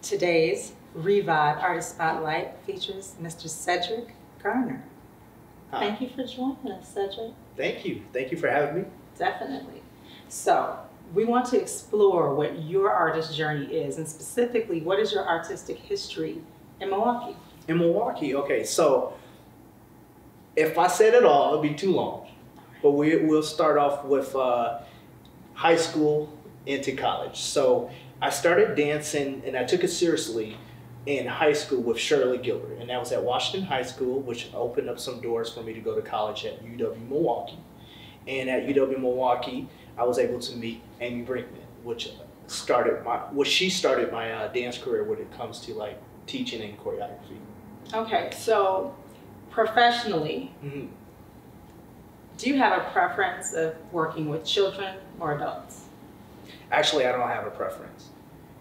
Today's ReVibe Artist Spotlight features Mr. Cedric Gardner. Hi. Thank you for joining us, Cedric. Thank you. Thank you for having me. Definitely. So, we want to explore what your artist journey is, and specifically, what is your artistic history in Milwaukee? In Milwaukee, okay, so if I said it all, it'll be too long. But we'll start off with high school into college. So I started dancing, and I took it seriously in high school with Shirley Gilbert, and that was at Washington High School, which opened up some doors for me to go to college at UW Milwaukee. And at UW Milwaukee, I was able to meet Amy Brinkman, which she started my dance career when it comes to like teaching and choreography. Okay, so professionally, do you have a preference of working with children or adults? Actually, I don't have a preference.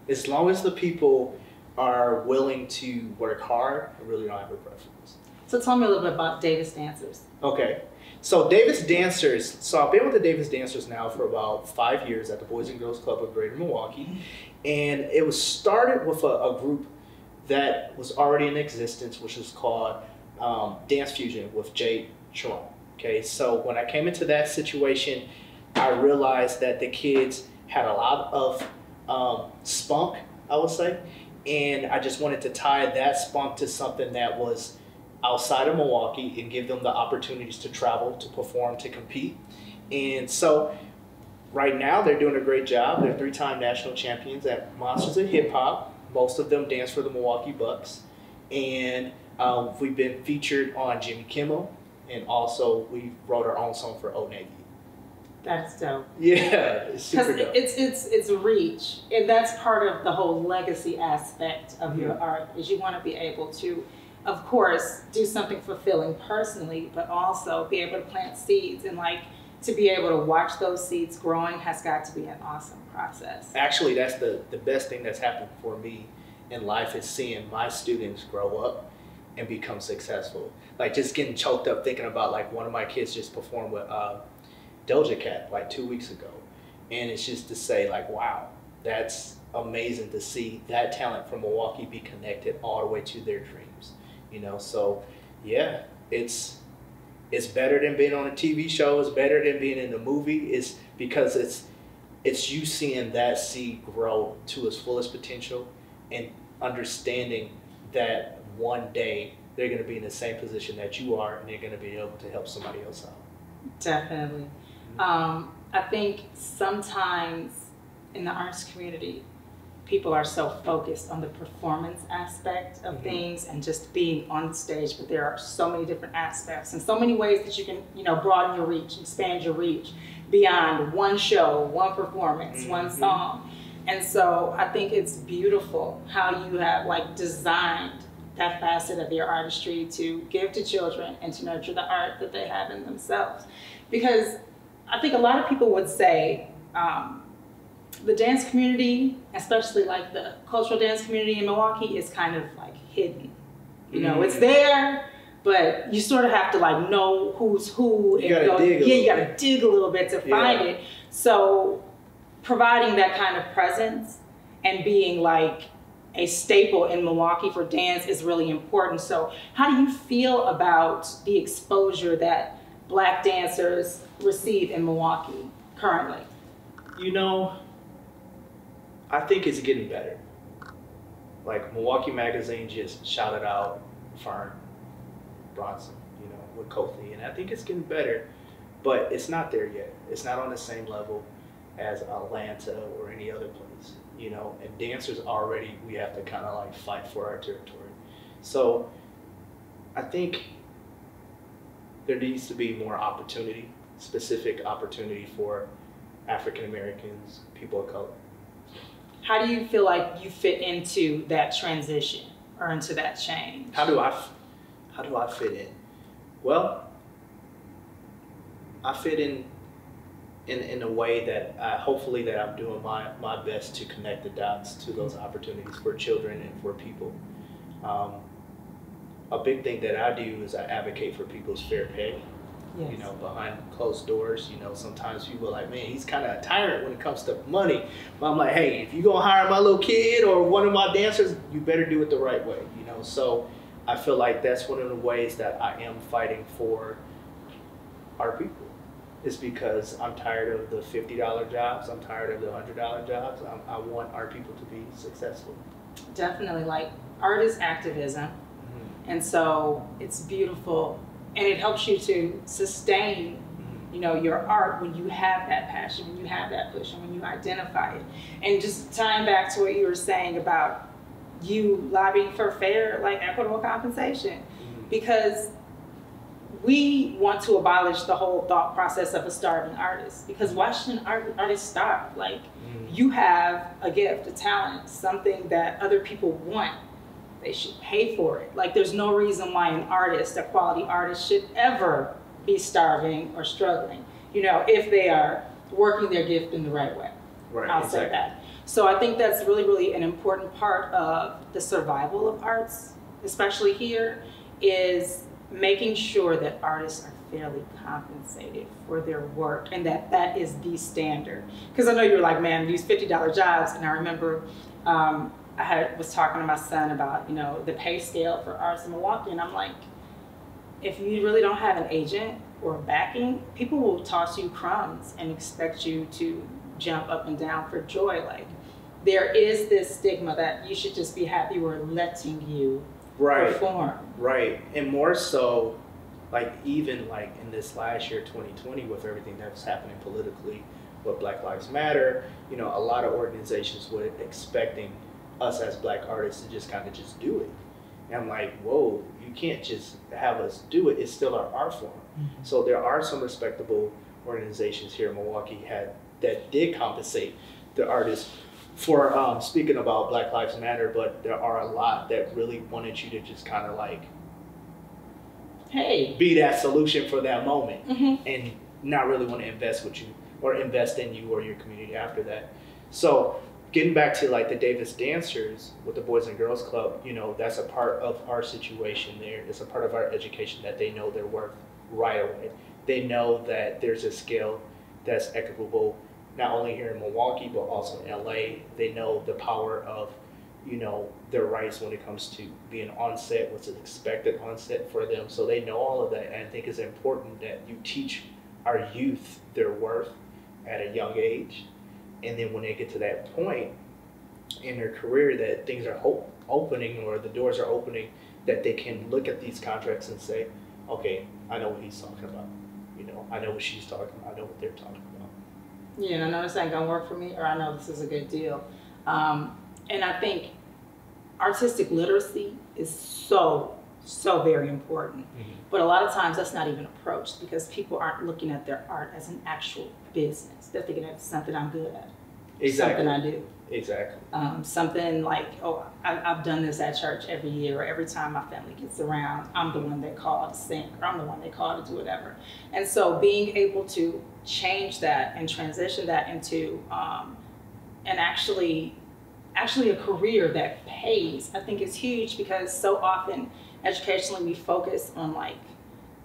As long as the people are willing to work hard, I really don't have a preference. So tell me a little bit about Davis Dancers. Okay, so Davis Dancers, so I've been with the Davis Dancers now for about 5 years at the Boys and Girls Club of Greater Milwaukee. And it was started with a group that was already in existence, which is called Dance Fusion with Jade Sharon. Okay, so when I came into that situation, I realized that the kids had a lot of spunk, I would say, and I just wanted to tie that spunk to something that was outside of Milwaukee and give them the opportunities to travel, to perform, to compete. And so right now they're doing a great job. They're 3-time national champions at Monsters of Hip Hop. Most of them dance for the Milwaukee Bucks. And we've been featured on Jimmy Kimmel, and also we wrote our own song for Old Navy. That's dope. Yeah, it's super dope. It's reach, and that's part of the whole legacy aspect of your art, is you want to be able to, of course, do something fulfilling personally, but also be able to plant seeds, and like to be able to watch those seeds growing has got to be an awesome process. Actually, that's the best thing that's happened for me in life, is seeing my students grow up and become successful. Like just getting choked up thinking about like one of my kids just performed with Doja Cat like 2 weeks ago. And it's just to say like, wow, that's amazing to see that talent from Milwaukee be connected all the way to their dreams. You know, so yeah, it's better than being on a TV show. It's better than being in a movie. It's because it's you seeing that seed grow to its fullest potential and understanding that one day they're going to be in the same position that you are, and they're going to be able to help somebody else out. Definitely. I think sometimes in the arts community, people are so focused on the performance aspect of things and just being on the stage, but there are so many different aspects and so many ways that you can, broaden your reach, expand your reach beyond one show, one performance, one song. And so I think it's beautiful how you have like designed that facet of your artistry to give to children and to nurture the art that they have in themselves. Because I think a lot of people would say the dance community, especially like the cultural dance community in Milwaukee, is kind of like hidden. It's there, but you sort of have to like know who's who. You gotta dig a little bit to find it. So providing that kind of presence and being like a staple in Milwaukee for dance is really important. So how do you feel about the exposure that Black dancers receive in Milwaukee currently? I think it's getting better. Like Milwaukee Magazine just shouted out Fern Bronson, with Kofi, and I think it's getting better, but it's not there yet. It's not on the same level as Atlanta or any other place, and dancers already, we have to kind of like fight for our territory. So I think there needs to be more opportunity, specific opportunity for African Americans, people of color. How do you feel like you fit into that transition or into that change? How do I fit in? Well, I fit in a way that hopefully that I'm doing my best to connect the dots to those opportunities for children and for people. A big thing that I do is I advocate for people's fair pay. Yes. You know, behind closed doors, you know, sometimes people are like, man, he's kind of a tyrant when it comes to money. But I'm like, hey, if you're going to hire my little kid or one of my dancers, you better do it the right way, you know? So I feel like that's one of the ways that I am fighting for our people. Is because I'm tired of the $50 jobs. I'm tired of the $100 jobs. I want our people to be successful. Definitely, like art is activism. And so it's beautiful, and it helps you to sustain, you know, your art when you have that passion, when you have that push, and when you identify it. And just tying back to what you were saying about you lobbying for fair, like equitable compensation, because we want to abolish the whole thought process of a starving artist. Because why should an artist starve? Like, you have a gift, a talent, something that other people want. They should pay for it. Like, there's no reason why an artist, a quality artist, should ever be starving or struggling, you know, if they are working their gift in the right way. Right, I'll say that. So I think that's really, really an important part of the survival of arts, especially here, is making sure that artists are fairly compensated for their work, and that is the standard. Because I know you're like, man, these $50 jobs, and I remember was talking to my son about, you know, the pay scale for artists in Milwaukee, and I'm like, if you really don't have an agent or backing, people will toss you crumbs and expect you to jump up and down for joy. Like, there is this stigma that you should just be happy we're letting you perform. Right, and more so, like, even like in this last year, 2020, with everything that's happening politically, with Black Lives Matter, you know, a lot of organizations were expecting us as Black artists to just kind of just do it. And I'm like, whoa, you can't just have us do it. It's still our art form. So there are some respectable organizations here in Milwaukee that did compensate the artists for speaking about Black Lives Matter, but there are a lot that really wanted you to just kind of like, hey, be that solution for that moment, and not really want to invest with you or invest in you or your community after that. So getting back to like the Davis dancers with the Boys and Girls Club, you know, that's a part of our situation there. It's a part of our education that they know their worth right away. They know that there's a scale that's equitable, not only here in Milwaukee, but also in LA. They know the power of, you know, their rights when it comes to being on set, what's expected on set for them. So they know all of that. And I think it's important that you teach our youth their worth at a young age. And then when they get to that point in their career that things are opening or the doors are opening, that they can look at these contracts and say, okay, I know what he's talking about. You know, I know what she's talking about. I know what they're talking about. Yeah, and I know this ain't gonna work for me, or I know this is a good deal. And I think artistic literacy is so very important. But a lot of times that's not even approached because people aren't looking at their art as an actual business. They're thinking it's something I'm good at. Exactly. Something I do. Exactly. Something like, oh, I've done this at church every year, or every time my family gets around, I'm the one they call to sing, or I'm the one they call to do whatever. And so being able to change that and transition that into and actually a career that pays, I think is huge, because so often educationally we focus on like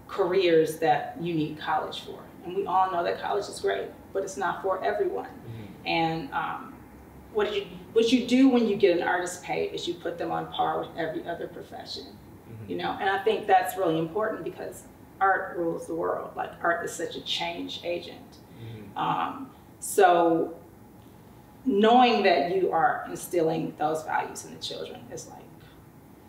careers that you need college for. And we all know that college is great, but it's not for everyone. And what you do when you get an artist paid is you put them on par with every other profession, you know? And I think that's really important because art rules the world. Like, art is such a change agent. So knowing that you are instilling those values in the children is like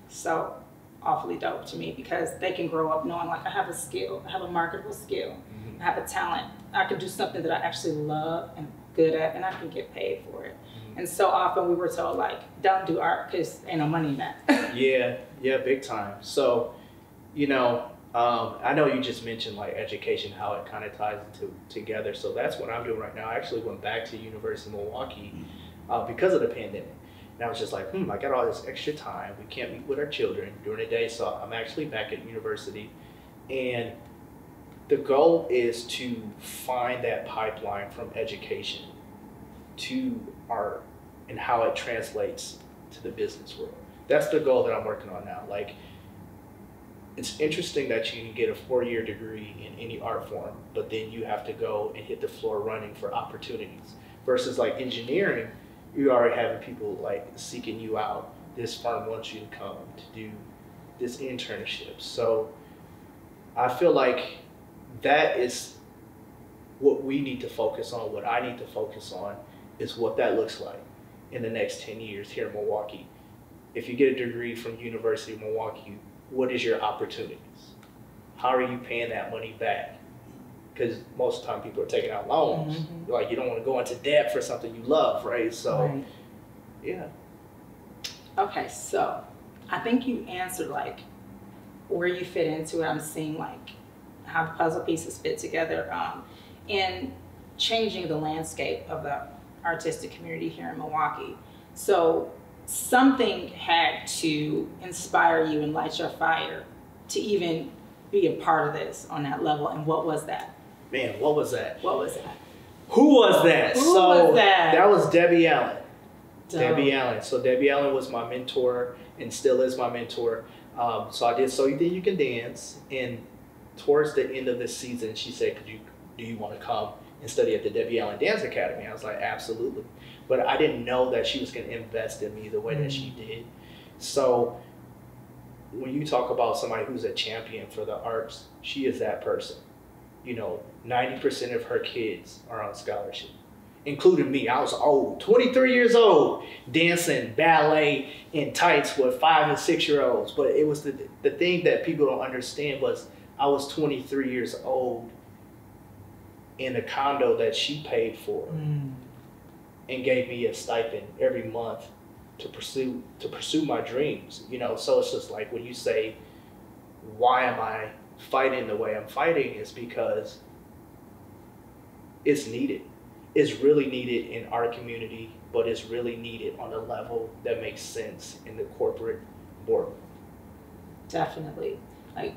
so awfully dope to me, because they can grow up knowing, like, I have a skill, I have a marketable skill, I have a talent, I can do something that I actually love and good at, and I can get paid for it. And so often we were told, like, don't do art because ain't no money in that. yeah, big time. So, you know, I know you just mentioned like education, how it kind of ties together. So that's what I'm doing right now. I actually went back to University of Milwaukee because of the pandemic. And I was just like, I got all this extra time. We can't meet with our children during the day. So I'm actually back at university. And the goal is to find that pipeline from education to art and how it translates to the business world. That's the goal that I'm working on now. Like, it's interesting that you can get a 4-year degree in any art form, but then you have to go and hit the floor running for opportunities. Versus like engineering, you already having people like seeking you out. This firm wants you to come to do this internship. So I feel like that is what we need to focus on, what I need to focus on, is what that looks like in the next 10 years here in Milwaukee. If you get a degree from University of Milwaukee, what is your opportunities? How are you paying that money back? Because most of the time people are taking out loans. Mm-hmm. Like, you don't want to go into debt for something you love, right? So, right. Yeah. Okay, so I think you answered like where you fit into it. I'm seeing like how the puzzle pieces fit together in changing the landscape of the artistic community here in Milwaukee. So something had to inspire you and light your fire to even be a part of this on that level. And what was that? Man, what was that? What was that? Who was that? Who was that? That was Debbie Allen. Dope. Debbie Allen. So Debbie Allen was my mentor and still is my mentor. So I did So You Think You Can Dance, and towards the end of this season, she said, do you want to come and study at the Debbie Allen Dance Academy? I was like, absolutely. But I didn't know that she was going to invest in me the way that she did. So when you talk about somebody who's a champion for the arts, she is that person. You know, 90% of her kids are on scholarship, including me. I was old, 23 years old, dancing ballet in tights with 5 and 6-year-olds. But it was the thing that people don't understand was I was 23 years old in a condo that she paid for and gave me a stipend every month to pursue my dreams. You know, so it's just like when you say, why am I fighting the way I'm fighting, is because it's needed. It's really needed in our community, but it's really needed on a level that makes sense in the corporate boardroom. Definitely. Like,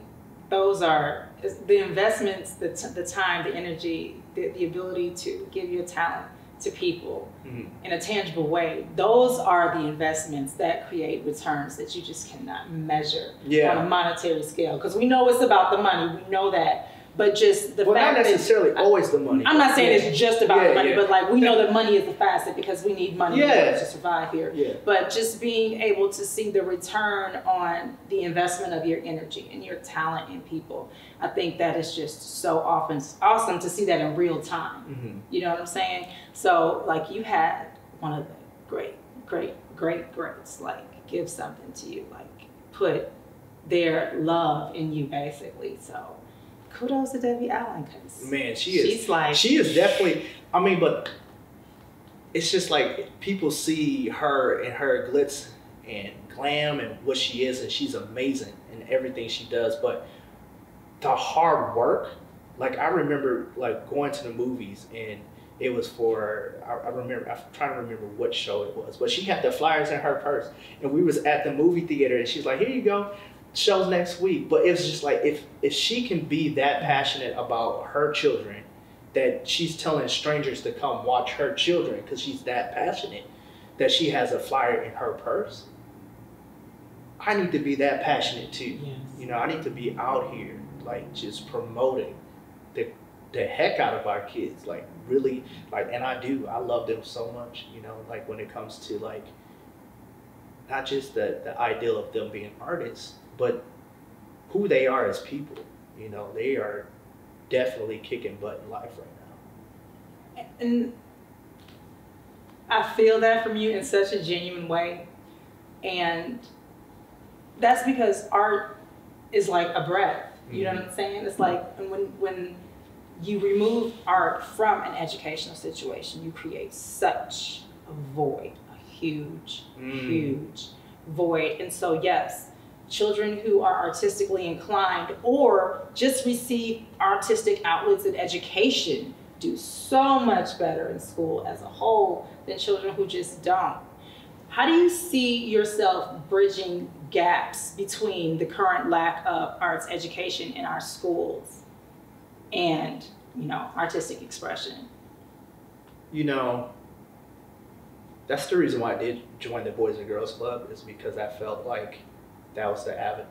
those are the investments, the time, the energy, the ability to give your talent to people in a tangible way. Those are the investments that create returns that you just cannot measure on a monetary scale. Because we know it's about the money, we know that. But just the fact that... not necessarily always the money. I'm not saying it's just about the money, but like we know that money is a facet because we need money in order to survive here. Yeah. But just being able to see the return on the investment of your energy and your talent in people, I think that is just so awesome to see that in real time. You know what I'm saying? So like you had one of the greats like give something to you, like put their love in you basically. So kudos to Debbie Allen, because man, she is definitely, I mean, but it's just like people see her and her glitz and glam and what she is, and she's amazing in everything she does, but the hard work, like I remember like going to the movies and it was for, I'm trying to remember what show it was, but she had the flyers in her purse and we was at the movie theater and she's like, here you go. Shows next week. But it was just like, if she can be that passionate about her children that she's telling strangers to come watch her children because she's that passionate that she has a flyer in her purse, I need to be that passionate too. Yes. You know, I need to be out here like just promoting the heck out of our kids, like really, like, and I love them so much, you know, like when it comes to like not just the ideal of them being artists, but who they are as people. You know, they are definitely kicking butt in life right now. And I feel that from you in such a genuine way. And that's because art is like a breath. You know what I'm saying? It's like when you remove art from an educational situation, you create such a void, a huge void. And so yes, children who are artistically inclined or just receive artistic outlets in education do so much better in school as a whole than children who just don't. How do you see yourself bridging gaps between the current lack of arts education in our schools and, you know, artistic expression? You know, that's the reason why I did join the Boys and Girls Club, is because I felt like that was the avenue.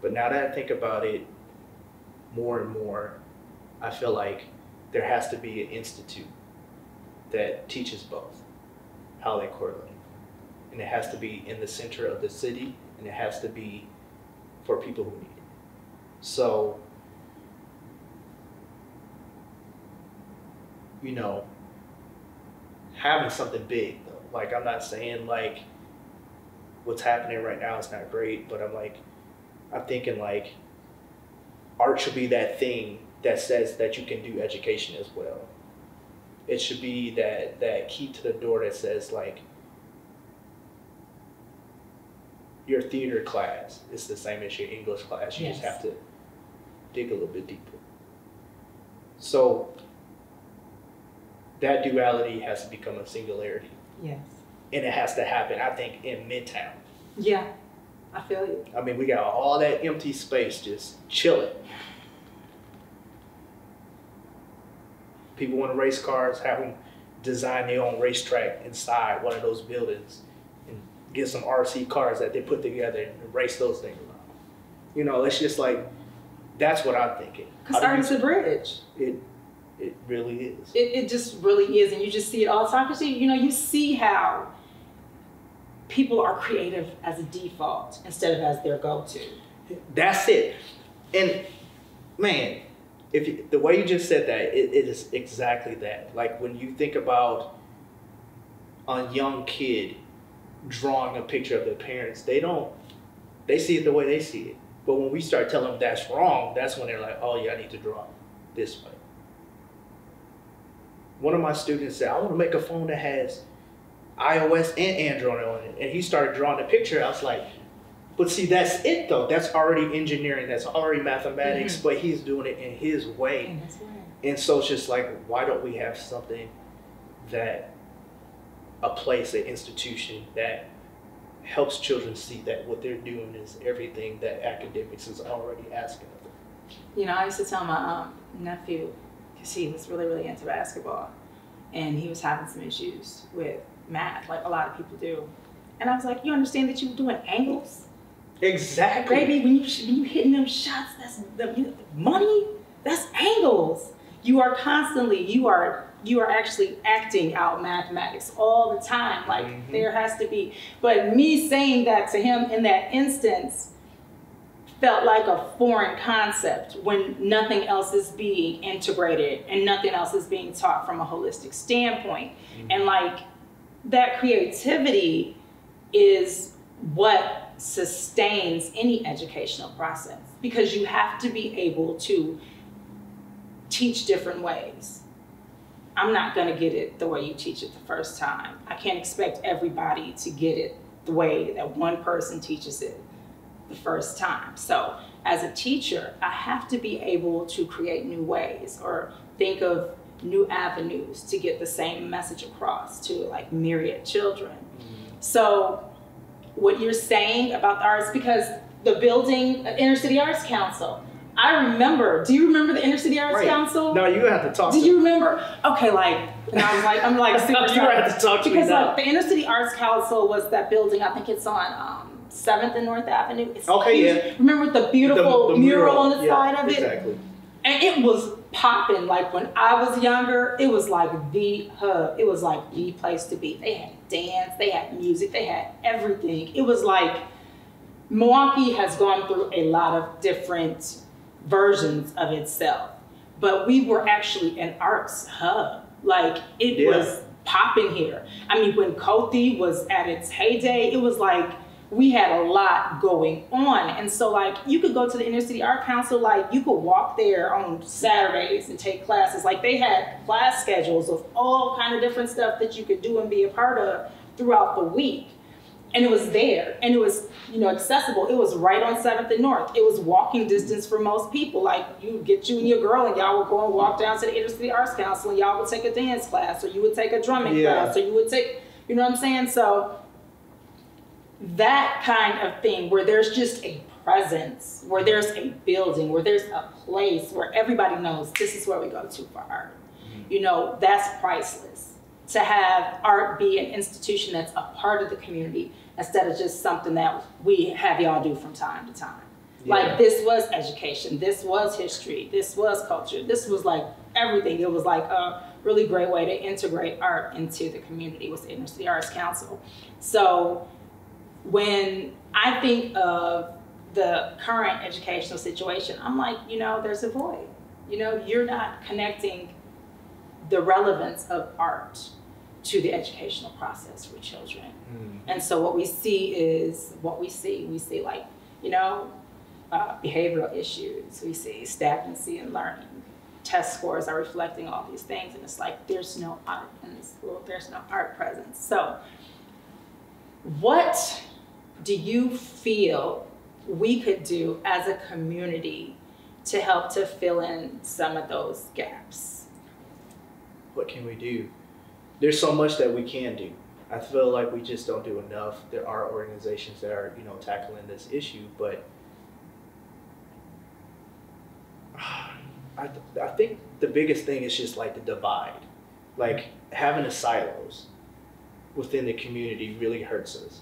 But now that I think about it more and more, I feel like there has to be an institute that teaches both, how they correlate. And it has to be in the center of the city, and it has to be for people who need it. So, you know, having something big though, like I'm not saying like what's happening right now is not great, but I'm thinking like art should be that thing that says that you can do education as well. It should be that key to the door that says like your theater class is the same as your English class. You just have to dig a little bit deeper. So that duality has to become a singularity. Yes. And it has to happen, I think, in Midtown. Yeah, I feel you. I mean, we got all that empty space just chilling. People want to race cars, have them design their own racetrack inside one of those buildings and get some RC cars that they put together and race those things around. You know, it's just like, that's what I'm thinking. Because art is a bridge. It really is. It just really is, and you just see it all the time. Because you see how people are creative as a default instead of as their go-to. That's it. And man, the way you just said that, it is exactly that. Like when you think about a young kid drawing a picture of their parents, they see it the way they see it. But when we start telling them that's wrong, that's when they're like, oh yeah, I need to draw this way. One of my students said, I want to make a phone that has iOS and Android on it. And he started drawing a picture. I was like, but see, that's it though. That's already engineering. That's already mathematics, but he's doing it in his way. And so it's just like, why don't we have something that, a place, an institution that helps children see that what they're doing is everything that academics is already asking of them. I used to tell my nephew, because he was really, really into basketball, and he was having some issues with math, like a lot of people do. And I was like, you understand that you're doing angles? Exactly. Baby, when you hitting them shots, that's the money, that's angles. You are constantly, you are actually acting out mathematics all the time. Like there has to be, but me saying that to him in that instance felt like a foreign concept when nothing else is being integrated and nothing else is being taught from a holistic standpoint. And like that creativity is what sustains any educational process, because you have to be able to teach different ways. I'm not going to get it the way you teach it the first time. I can't expect everybody to get it the way that one person teaches it the first time. So as a teacher, I have to be able to create new ways or think of new avenues to get the same message across to like myriad children. So what you're saying about the arts, because the building, Inner City Arts Council, I remember, do you remember the Inner City Arts Council? No, you have to talk to me. Did you remember? Okay, like, and I was like, I'm like super you have to talk to because me now. Like, the Inner City Arts Council was that building, I think it's on 7th and North Avenue. It's huge. Remember the beautiful mural on the side of it? Exactly. And it was popping. Like when I was younger, it was like the hub. It was like the place to be. They had dance, they had music, they had everything. It was like, Milwaukee has gone through a lot of different versions of itself, but we were actually an arts hub. Like it was popping here. I mean, when Kothi was at its heyday, it was like we had a lot going on. And so like you could go to the Inner City Art Council, like you could walk there on Saturdays and take classes. Like they had class schedules of all kind of different stuff that you could do and be a part of throughout the week. And it was there, and it was, accessible. It was right on 7th and North. It was walking distance for most people. Like you get you and your girl, and y'all would go and walk down to the Inner City Arts Council, and y'all would take a dance class, or you would take a drumming class, or you would take, you know what I'm saying? So that kind of thing where there's just a presence, where there's a building, where there's a place where everybody knows this is where we go to for art. That's priceless. To have art be an institution that's a part of the community instead of just something that we have y'all do from time to time. Yeah. Like this was education, this was history, this was culture, this was like everything. It was like a really great way to integrate art into the community was the Inner City Arts Council. So when I think of the current educational situation, I'm like, you know, there's a void. You know, you're not connecting the relevance of art to the educational process for children. And so what we see is what we see. We see like, you know, behavioral issues. We see stagnancy in learning. Test scores are reflecting all these things, and it's like there's no art in the school. There's no art presence. So what do you feel we could do as a community to help to fill in some of those gaps? What can we do? There's so much that we can do. I feel like we just don't do enough. There are organizations that are, you know, tackling this issue, but I think the biggest thing is just like the divide. Like having the silos within the community really hurts us.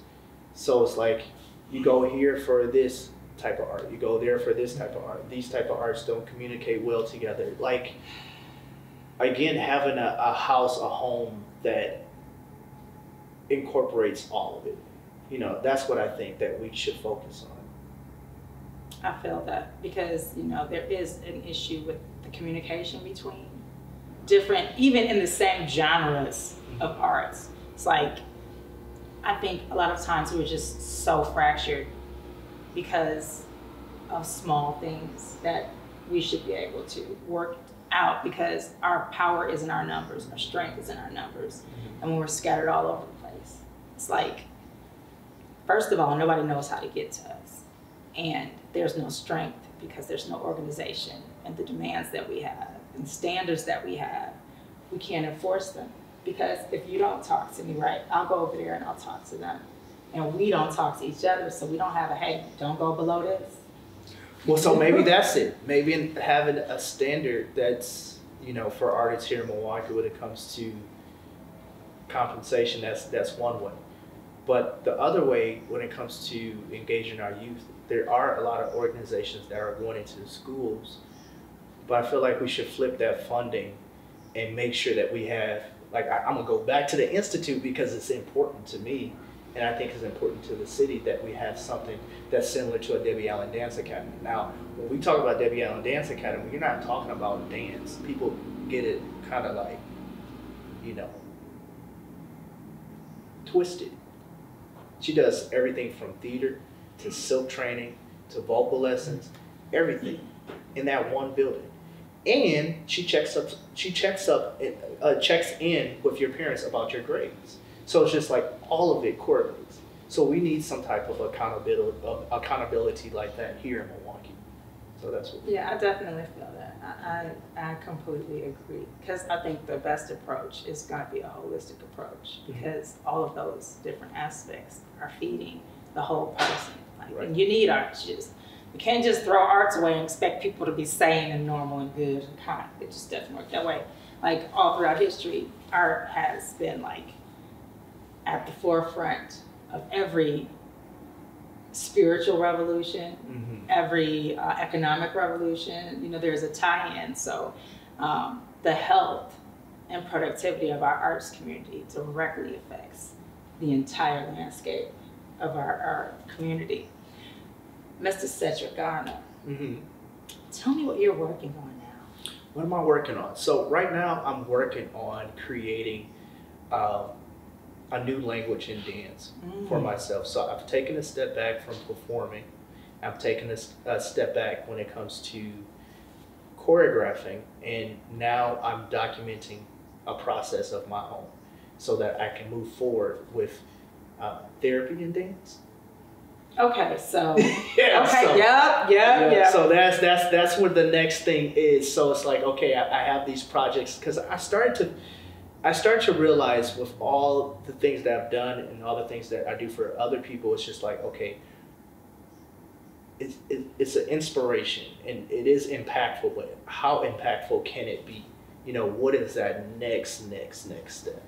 So it's like you go here for this type of art, you go there for this type of art. These type of arts don't communicate well together. Like, again, having a house, a home that incorporates all of it. You know, that's what I think that we should focus on. I feel that because, you know, there is an issue with the communication between different, even in the same genres of arts. It's like, I think a lot of times we're just so fractured because of small things that we should be able to work out because our power is in our numbers, our strength is in our numbers. And when we're scattered all over the place, it's like, first of all, nobody knows how to get to us. And there's no strength because there's no organization, and the demands that we have and standards that we have, we can't enforce them. Because if you don't talk to me right, I'll go over there and I'll talk to them. And we don't talk to each other, so we don't have a, hey, don't go below this. Well, so maybe that's it. Maybe having a standard that's, you know, for artists here in Milwaukee when it comes to compensation, that's one way. But the other way, when it comes to engaging our youth, there are a lot of organizations that are going into the schools, but I feel like we should flip that funding and make sure that we have, like, I'm gonna go back to the Institute because it's important to me, and I think it's important to the city that we have something that's similar to a Debbie Allen Dance Academy. Now, when we talk about Debbie Allen Dance Academy, you're not talking about dance. People get it kind of like, you know, twisted. She does everything from theater to silk training to vocal lessons, everything in that one building. And she checks in with your parents about your grades. So it's just like all of it correlates. So we need some type of accountability like that here in Milwaukee. So that's what. Yeah, I definitely feel that. I completely agree, because I think the best approach is going to be a holistic approach, because all of those different aspects are feeding the whole person. Like, right. And you need art. You can't just throw arts away and expect people to be sane and normal and good and kind. It just doesn't work that way. Like all throughout history, art has been like at the forefront of every spiritual revolution, every economic revolution. You know, there's a tie-in. So the health and productivity of our arts community directly affects the entire landscape of our community. Mr. Cedric Gardner, tell me what you're working on now. What am I working on? So right now I'm working on creating a new language in dance for myself. So I've taken a step back from performing. I've taken a step back when it comes to choreographing, and now I'm documenting a process of my own so that I can move forward with therapy in dance. Okay, so yeah, okay, so, yeah. So that's what the next thing is. So it's like, okay, I have these projects because I started to realize with all the things that I've done and all the things that I do for other people, it's just like, okay, it's an inspiration and it is impactful, but how impactful can it be? You know, what is that next step?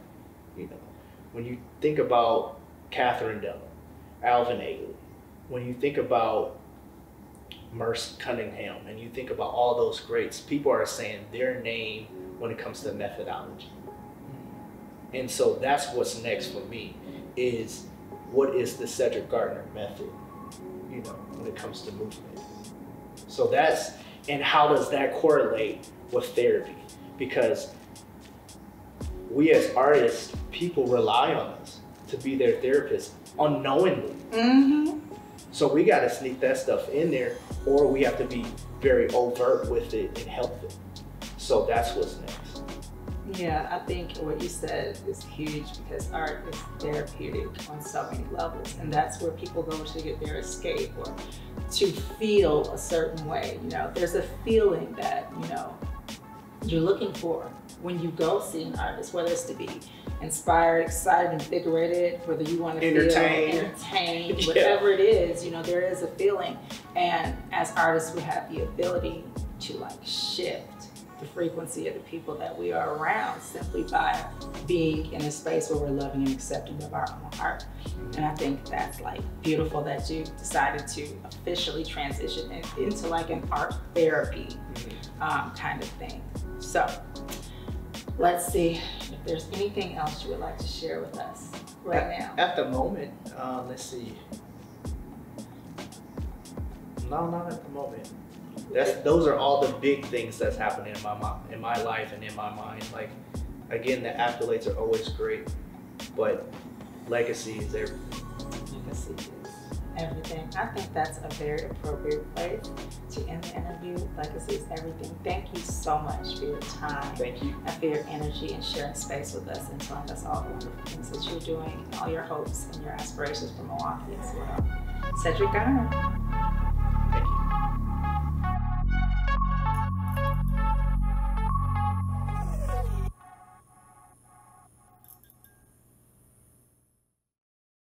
You know, when you think about Catherine Dunn, Alvin Ailey, when you think about Merce Cunningham, and you think about all those greats, people are saying their name when it comes to methodology. And so that's what's next for me, is what is the Cedric Gardner method, you know, when it comes to movement. So that's, and how does that correlate with therapy? Because we as artists, people rely on us to be their therapist unknowingly. Mm-hmm. So we got to sneak that stuff in there, or we have to be very overt with it and help them. So that's what's next. Yeah, I think what you said is huge, because art is therapeutic on so many levels, and that's where people go to get their escape or to feel a certain way. You know, there's a feeling that, you know, you're looking for when you go see an artist, whether it's to be inspired, excited, invigorated, whether you want to feel entertained, whatever it is, you know, there is a feeling. And as artists, we have the ability to like shift the frequency of the people that we are around simply by being in a space where we're loving and accepting of our own art. And I think that's like beautiful that you decided to officially transition it into like an art therapy kind of thing. So let's see if there's anything else you would like to share with us right now. At the moment, let's see. No, not at the moment. Those are all the big things that's happening in my life and in my mind. Like, again, the accolades are always great, but legacy is everything. Legacy is everything. I think that's a very appropriate place to end the interview. Legacy is everything. Thank you so much for your time. Thank you. And for your energy and sharing space with us and telling us all the wonderful things that you're doing and all your hopes and your aspirations for Milwaukee as well. Cedric Gardner.